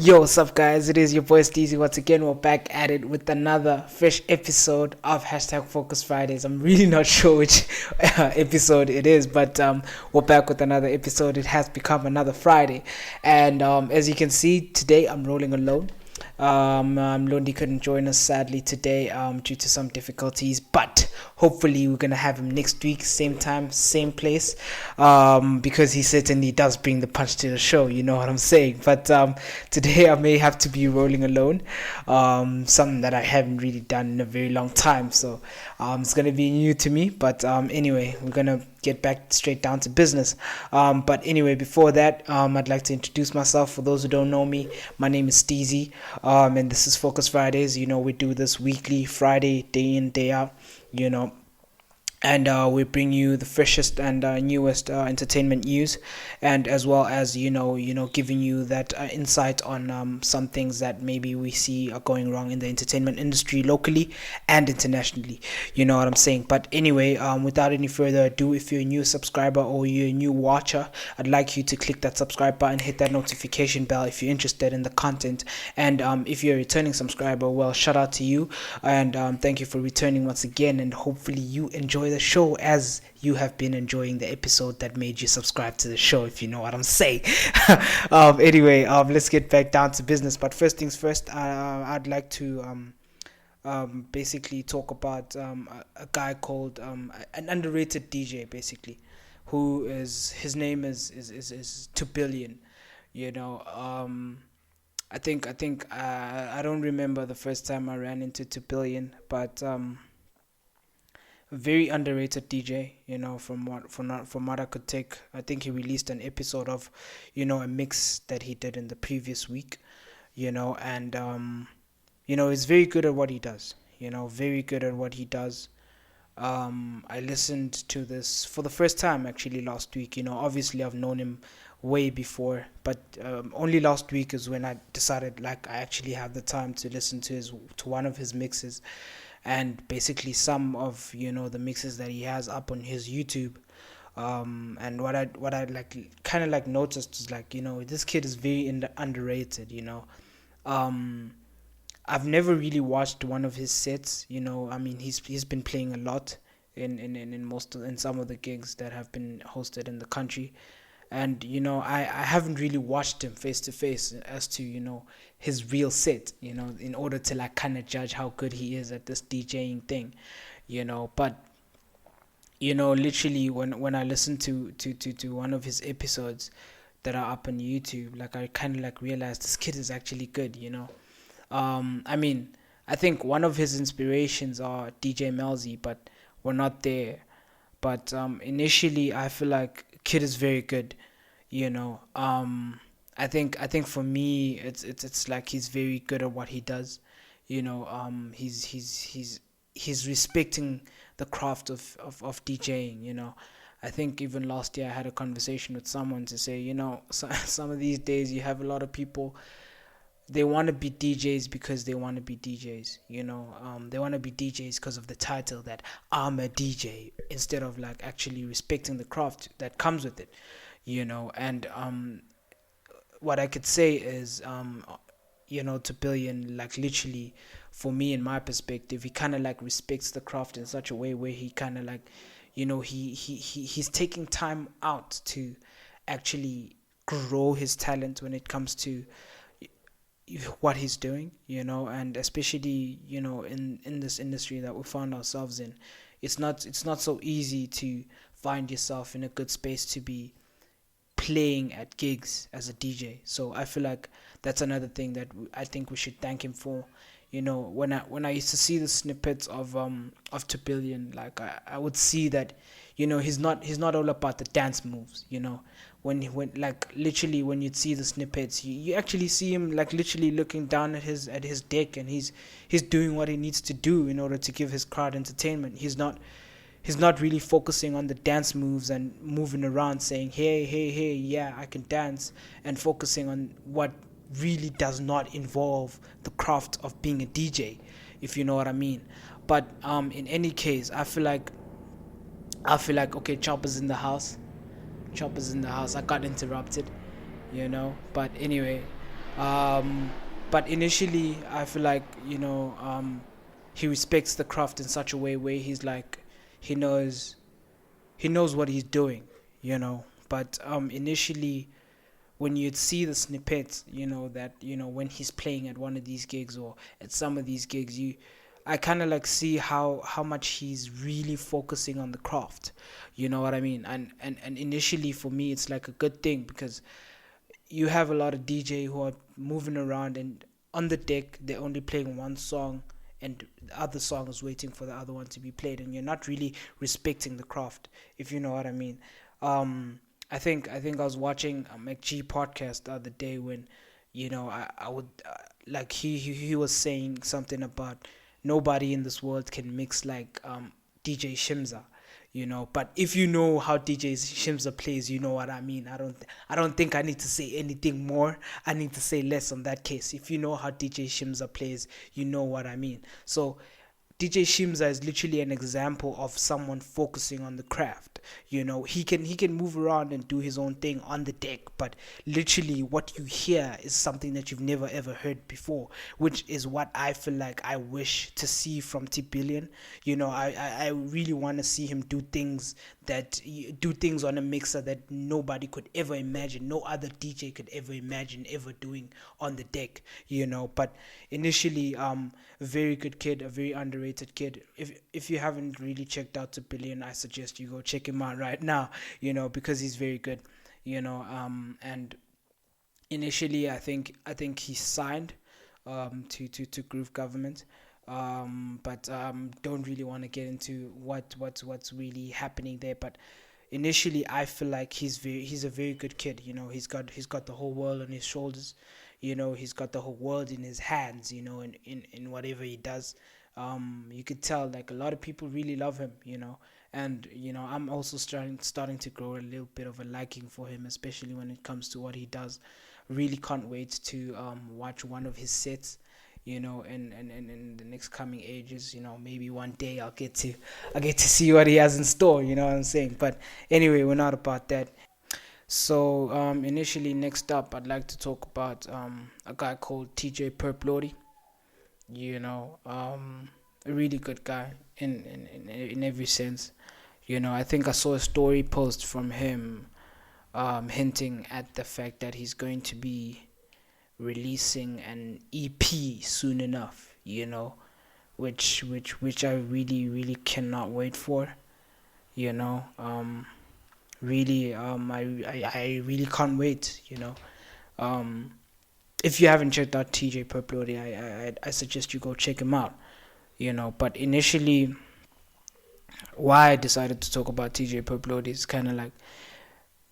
Yo, what's up, guys? It is your boy Teejay. Once again, we're back at it with another fresh episode of Focus Fridays. I'm really not sure which episode it is, but we're back with another episode. It has become another Friday, and as you can see, today I'm rolling alone. Londi couldn't join us sadly today due to some difficulties, but hopefully we're gonna have him next week, same time, same place, because he certainly does bring the punch to the show. You know what I'm saying? But today I may have to be rolling alone, something that I haven't really done in a very long time. So it's gonna be new to me. But anyway, we're gonna get back straight down to business. But anyway, before that, I'd like to introduce myself. For those who don't know me, my name is Teejay, and this is Focus Fridays. You know, we do this weekly, Friday, day in, day out, you know. And we bring you the freshest and newest entertainment news, and as well as giving you that insight on some things that maybe we see are going wrong in the entertainment industry locally and internationally. You know what I'm saying? But anyway, without any further ado, if you're a new subscriber or you're a new watcher, I'd like you to click that subscribe button, hit that notification bell if you're interested in the content. And if you're a returning subscriber, well, shout out to you, and thank you for returning once again, and hopefully you enjoy the show as you have been enjoying the episode that made you subscribe to the show, if you know what I'm saying. Anyway, let's get back down to business. But first things first, I'd like to basically talk about a guy called an underrated DJ, basically, who is, his name is Thubilion. You know, I think I don't remember the first time I ran into Thubilion, but very underrated DJ. You know, from what I could take, I think he released an episode of, a mix that he did in the previous week. And he's very good at what he does. Very good at what he does. I listened to this for the first time actually last week. Obviously I've known him way before, but only last week is when I decided, like, I actually have the time to listen to one of his mixes, and basically some of the mixes that he has up on his YouTube. And what I like kind of like noticed is, like, this kid is very underrated. I've never really watched one of his sets. I mean, he's been playing a lot in some of the gigs that have been hosted in the country, and I haven't really watched him face to face as to his real set, in order to, like, kind of judge how good he is at this DJing thing. But literally when I listen to one of his episodes that are up on YouTube, like, I kind of like realized this kid is actually good. I mean, I think one of his inspirations are DJ Melzy, but we're not there. But initially, I feel like kid is very good. I think for me, it's like he's very good at what he does. He's respecting the craft of DJing. I think even last year I had a conversation with someone to say, some of these days you have a lot of people, they want to be DJs because they want to be DJs. They want to be DJs because of the title that I'm a DJ, instead of, like, actually respecting the craft that comes with it. And what I could say is, Thubilion, like, literally, for me, in my perspective, he kind of like respects the craft in such a way where he kind of like, he's taking time out to actually grow his talent when it comes to what he's doing. And especially in this industry that we found ourselves in, it's not so easy to find yourself in a good space to be playing at gigs as a DJ. So I feel like that's another thing that I think we should thank him for. When I used to see the snippets of Thubilion, like, I would see that he's not all about the dance moves. When like, literally, when you'd see the snippets, you actually see him, like, literally looking down at his deck, and he's doing what he needs to do in order to give his crowd entertainment. He's not really focusing on the dance moves and moving around saying, hey, yeah, I can dance, and focusing on what really does not involve the craft of being a DJ, if you know what I mean. But in any case, I feel like okay, Chopper's in the house. I got interrupted. But anyway, Um, but initially, I feel like he respects the craft in such a way where he's like he knows he knows what he's doing, you know. But initially, when you'd see the snippets, that when he's playing at one of these gigs or at some of these gigs, I kind of like see how much he's really focusing on the craft. You know what I mean? And initially for me, it's like a good thing because you have a lot of DJ who are moving around and on the deck they're only playing one song and the other song is waiting for the other one to be played, and you're not really respecting the craft, if you know what I mean. I think I was watching a McG podcast the other day when I would like he was saying something about nobody in this world can mix like DJ Shimza, but if you know how DJ Shimza plays, you know what I mean. I don't think I need to say anything more. I need to say less on that case. If you know how DJ Shimza plays, you know what I mean. So DJ Shimza is literally an example of someone focusing on the craft. He can move around and do his own thing on the deck, but literally what you hear is something that you've never ever heard before, which is what I feel like I wish to see from Teejay. I really want to see him do things on a mixer that nobody could ever imagine, no other DJ could ever imagine ever doing on the deck. But initially, a very good kid, a very underrated kid. If you haven't really checked out Thubilion, I suggest you go check him out right now. Because he's very good. And initially, I think he signed to Groove Government. But don't really want to get into what's really happening there. But initially, I feel like he's a very good kid. He's got the whole world on his shoulders. He's got the whole world in his hands. In whatever he does. You could tell like a lot of people really love him. And I'm also starting to grow a little bit of a liking for him, especially when it comes to what he does. Really can't wait to watch one of his sets. And in the next coming ages, maybe one day I'll get to see what he has in store. You know what I'm saying? But anyway, we're not about that. So initially, next up, I'd like to talk about a guy called Teejay Purplordy. A really good guy in every sense. I think I saw a story post from him hinting at the fact that he's going to be releasing an EP soon enough. Which I really really cannot wait for. You know, really I really can't wait. Um, if you haven't checked out TJ Purplordy, I suggest you go check him out. But initially, why I decided to talk about TJ Purplordy is kind of like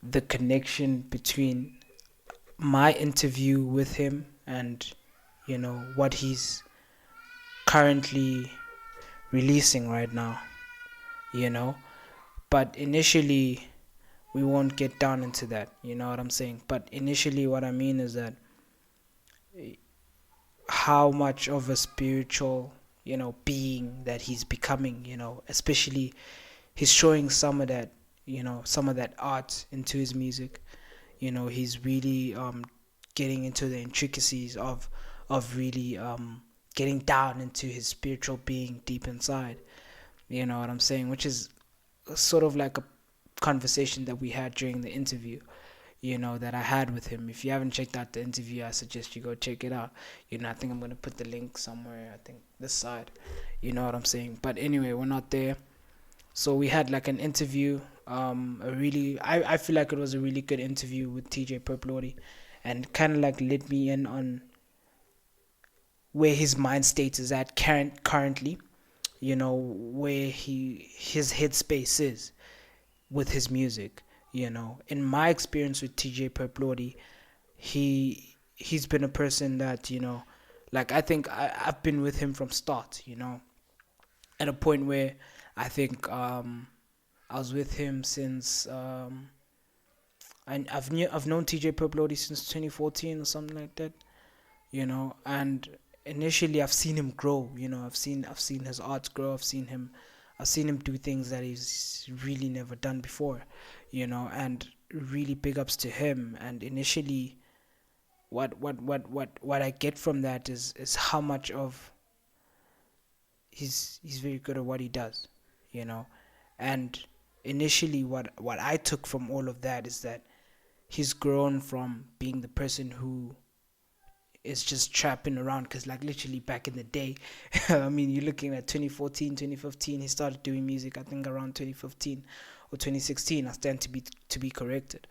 the connection between my interview with him and what he's currently releasing right now. You know, but initially we won't get down into that. You know what I'm saying? But initially, what I mean is that how much of a spiritual being that he's becoming, especially he's showing some of that, some of that art into his music. He's really getting into the intricacies of really getting down into his spiritual being deep inside. You know what I'm saying? Which is sort of like a conversation that we had during the interview, that I had with him. If you haven't checked out the interview, I suggest you go check it out. I think I'm going to put the link somewhere, I think this side. You know what I'm saying? But anyway, we're not there. So we had like an interview, I feel like it was a really good interview with TJ Purplordy, and kind of like let me in on where his mind state is at currently, where his headspace is with his music. In my experience with TJ Purplordy, he's been a person that like I think I've been with him from start. At a point where I think I was with him since I've known TJ Purplordy since 2014 or something like that. And initially I've seen him grow. I've seen his art grow. I've seen him do things that he's really never done before. And really big ups to him. And initially, what I get from that is how much of he's very good at what he does, you know. And initially, what I took from all of that is that he's grown from being the person who is just trapping around, because like literally back in the day, I mean, you're looking at 2014, 2015, he started doing music, I think around 2015 or 2016. I stand to be corrected.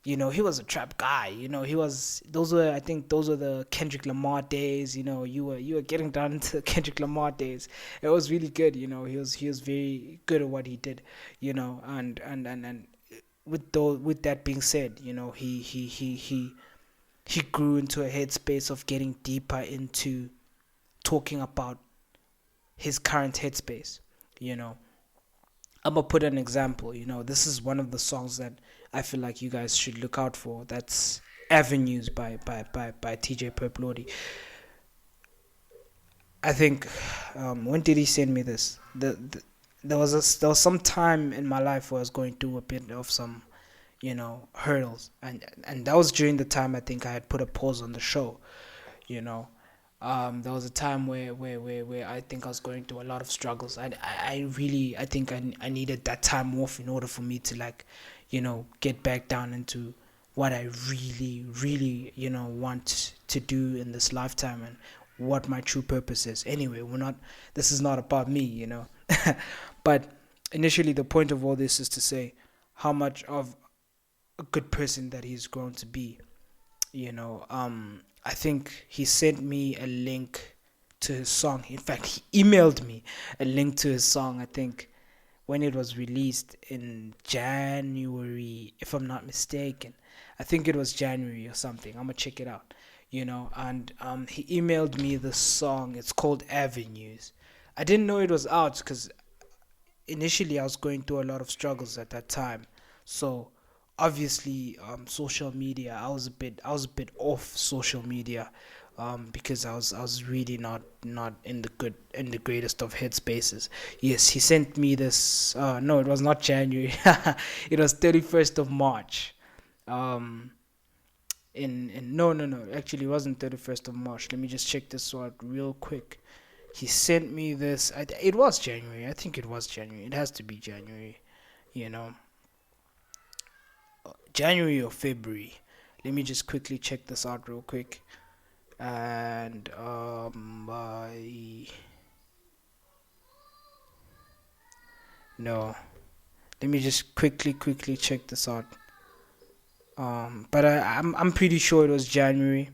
You know, he was a trap guy. You know, he was. Those were, I think, those were the Kendrick Lamar days. You know, you were getting down into the Kendrick Lamar days. It was really good. You know, he was very good at what he did. You know, and with that being said, you know, he grew into a headspace of getting deeper into talking about his current headspace. You know, I'm gonna put an example. You know, this is one of the songs that I feel like you guys should look out for. That's Avenues by Teejay Purplordy. I think when did he send me this? There was some time in my life where I was going through a bit of some, you know, hurdles, and that was during the time I think I had put a pause on the show. You know, there was a time where I think I was going through a lot of struggles. I really, I think I needed that time off in order for me to, like, you know, get back down into what I really, really, you know, want to do in this lifetime, and what my true purpose is. Anyway, this is not about me, you know. But initially, the point of all this is to say how much of a good person that he's grown to be. You know, I think he sent me a link to his song. In fact, he emailed me a link to his song, I think, when it was released in January, if I'm not mistaken. I think it was January or something. I'm gonna check it out. You know, and he emailed me the song. It's called Avenues. I didn't know it was out because initially I was going through a lot of struggles at that time. So obviously, social media, I was a bit off social media, because I was really not in the greatest of headspaces. Yes, he sent me this. No, it was not January. It was 31st of March. Um, in no, actually it wasn't 31st of March. Let me just check this out real quick. He sent me this. It was January. I think it was January. It has to be January. You know, January or February. Let me just quickly check this out real quick. And no, let me just quickly check this out. But I'm pretty sure it was January.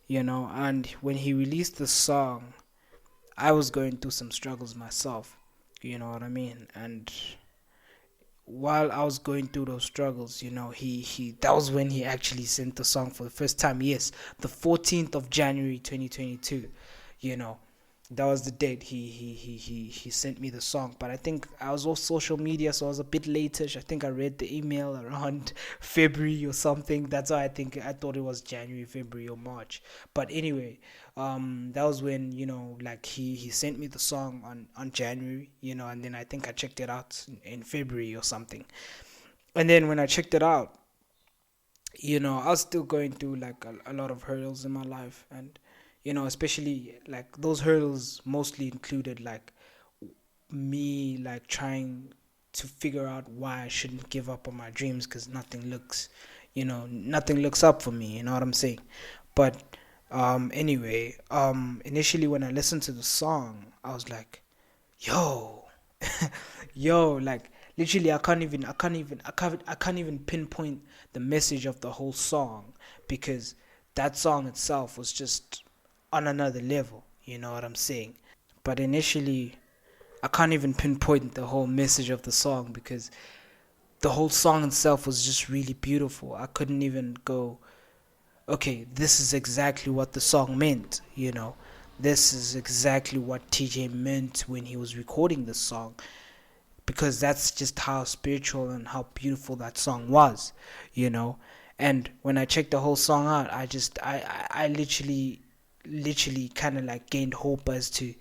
You know, and when he released the song, I was going through some struggles myself. You know what I mean? And while I was going through those struggles, you know, he that was when he actually sent the song for the first time. Yes, the 14th of January 2022. You know, that was the date he sent me the song. But I think I was off social media, so I was a bit latish. I think I read the email around February or something. That's why I thought it was January, February, or March. But anyway, that was when, you know, like he sent me the song on January, you know, and then I think I checked it out in February or something. And then when I checked it out, you know, I was still going through like a lot of hurdles in my life. And, you know, especially like those hurdles mostly included like me like trying to figure out why I shouldn't give up on my dreams, because nothing looks up for me, you know what I'm saying? But anyway, initially when I listened to the song, I was like, yo, yo, like literally I can't even pinpoint the message of the whole song, because that song itself was just on another level, you know what I'm saying? But initially, I can't even pinpoint the whole message of the song, because the whole song itself was just really beautiful. I couldn't even go, okay, this is exactly what the song meant, you know. This is exactly what TJ meant when he was recording the song, because that's just how spiritual and how beautiful that song was, you know. And when I checked the whole song out, I literally kind of like gained hope as to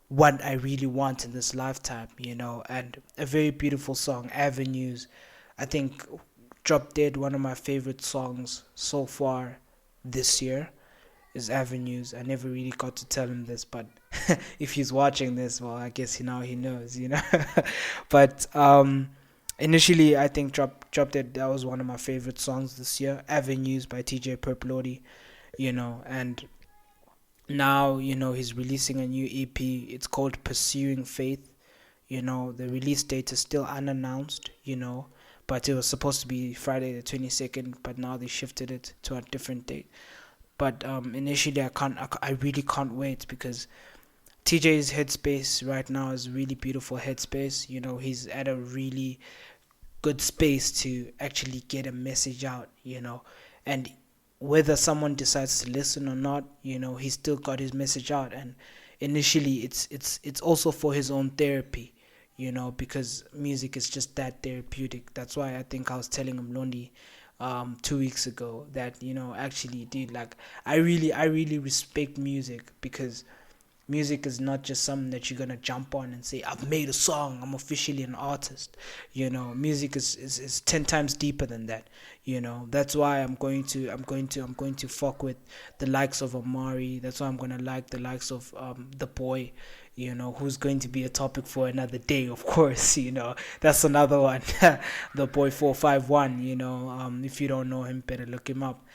what I really want in this lifetime, you know. And a very beautiful song, Avenues, I think, Drop Dead, one of my favorite songs so far, this year is Avenues. I never really got to tell him this, but if he's watching this, well, I guess now he knows, But initially, I think Drop Dead, that was one of my favorite songs this year. Avenues by Teejay Purplordy, and now, he's releasing a new EP. It's called Pursuing Faith. The release date is still unannounced, but it was supposed to be Friday the 22nd, but now they shifted it to a different date. But initially, I really can't wait, because TJ's headspace right now is a really beautiful headspace. He's at a really good space to actually get a message out, and whether someone decides to listen or not, he's still got his message out. And initially, it's also for his own therapy, because music is just that therapeutic. That's why I think I was telling him Londi 2 weeks ago that, actually, dude, like, I really respect music, because music is not just something that you're gonna jump on and say, I've made a song, I'm officially an artist. Music is 10 times deeper than that. That's why I'm going to fuck with the likes of Amari. That's why I'm gonna like the likes of the boy, who's going to be a topic for another day, of course. That's another one. The boy 451, if you don't know him, better look him up.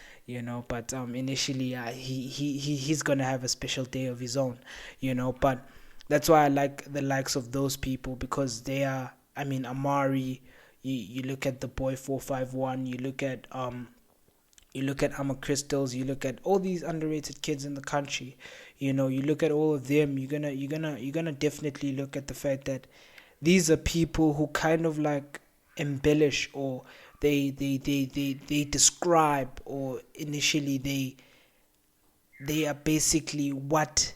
But initially, he's gonna have a special day of his own. But that's why I like the likes of those people, because they are, Amari. You look at the boy 451. You look at Ama Crystals. You look at all these underrated kids in the country. You look at all of them. You're gonna definitely look at the fact that these are people who kind of like embellish, or they describe, or initially they are basically what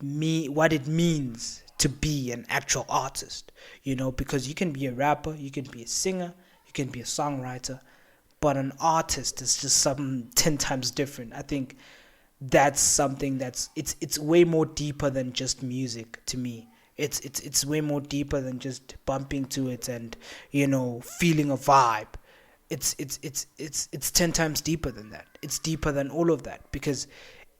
it means to be an actual artist, because you can be a rapper, you can be a singer, you can be a songwriter, but an artist is just something 10 times different. I think that's something it's way more deeper than just music to me. It's way more deeper than just bumping to it and feeling a vibe. It's 10 times deeper than that. It's deeper than all of that, because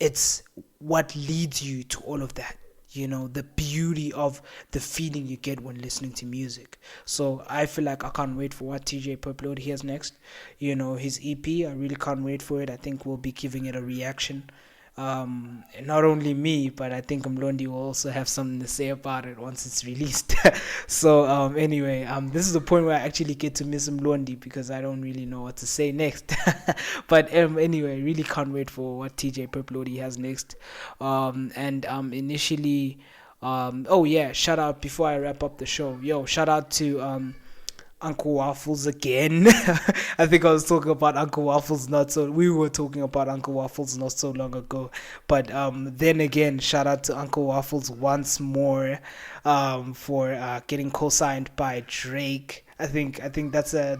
it's what leads you to all of that. The beauty of the feeling you get when listening to music. So I feel like I can't wait for what TJ Purplordy has next. His EP, I really can't wait for it. I think we'll be giving it a reaction. Not only me, but I think Mlondi will also have something to say about it once it's released. So anyway, this is the point where I actually get to miss Mlondi, because I don't really know what to say next. But anyway, really can't wait for what TJ Purplordy has next. And initially, oh yeah, shout out before I wrap up the show. Shout out to Uncle Waffles again. I think I was talking about Uncle Waffles we were talking about Uncle Waffles not so long ago. But then again, shout out to Uncle Waffles once more for getting co-signed by Drake. I think that's a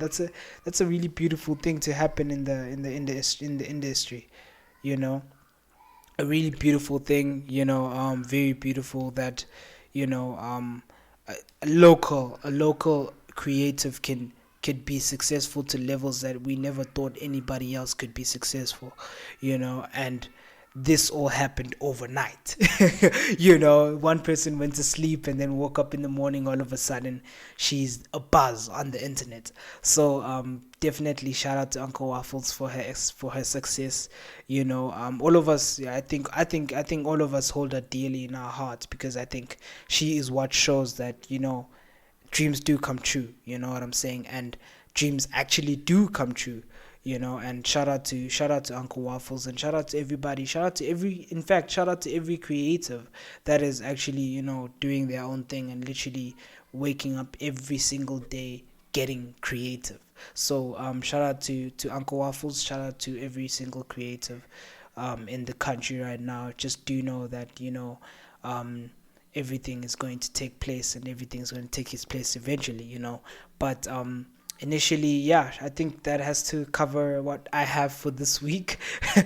really beautiful thing to happen in the industry. A really beautiful thing. Very beautiful that a local creative can be successful to levels that we never thought anybody else could be successful, and this all happened overnight. One person went to sleep and then woke up in the morning, all of a sudden she's a buzz on the internet. So definitely shout out to Uncle Waffles for her success. All of us, I think all of us hold her dearly in our hearts, because I think she is what shows that dreams do come true. You know what I'm saying? And dreams actually do come true. And shout out to Uncle Waffles, and shout out to everybody. Shout out to every creative that is actually, doing their own thing and literally waking up every single day getting creative. So shout out to Uncle Waffles, shout out to every single creative in the country right now. Just do know that, everything is going to take place, and everything's going to take its place eventually, But initially, I think that has to cover what I have for this week. I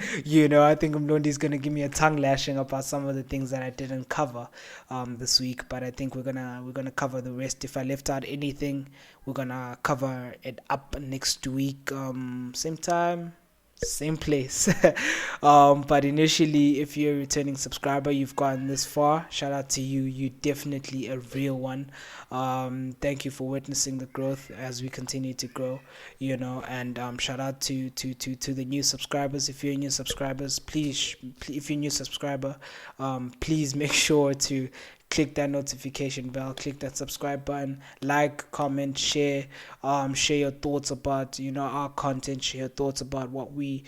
think Mlondi is going to give me a tongue lashing about some of the things that I didn't cover this week, but I think we're gonna cover the rest. If I left out anything, we're gonna cover it up next week, same time, same place. But initially, if you're a returning subscriber, you've gotten this far, shout out to you. You're definitely a real one. Thank you for witnessing the growth as we continue to grow, and shout out to the new subscribers. If you're a new subscribers, please, if you're a new subscriber, please make sure to click that notification bell, click that subscribe button, like, comment, share your thoughts about our content, share your thoughts about what we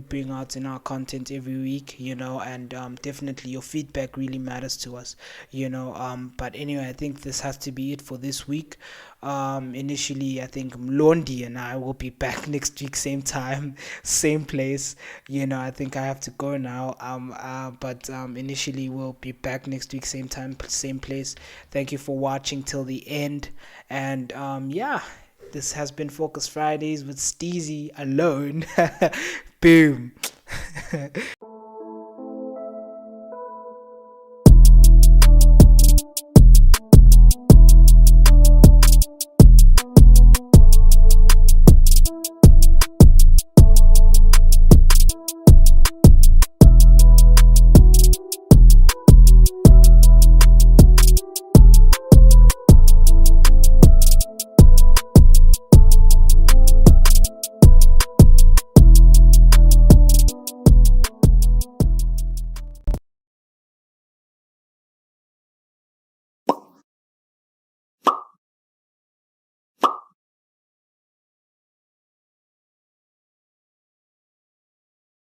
bring out in our content every week, and definitely your feedback really matters to us, but anyway, I think this has to be it for this week. Initially, I think Londi and I will be back next week, same time, same place. I think I have to go now. But initially, we'll be back next week, same time, same place. Thank you for watching till the end. And yeah, this has been Focus Fridays with Steezy alone. Boom.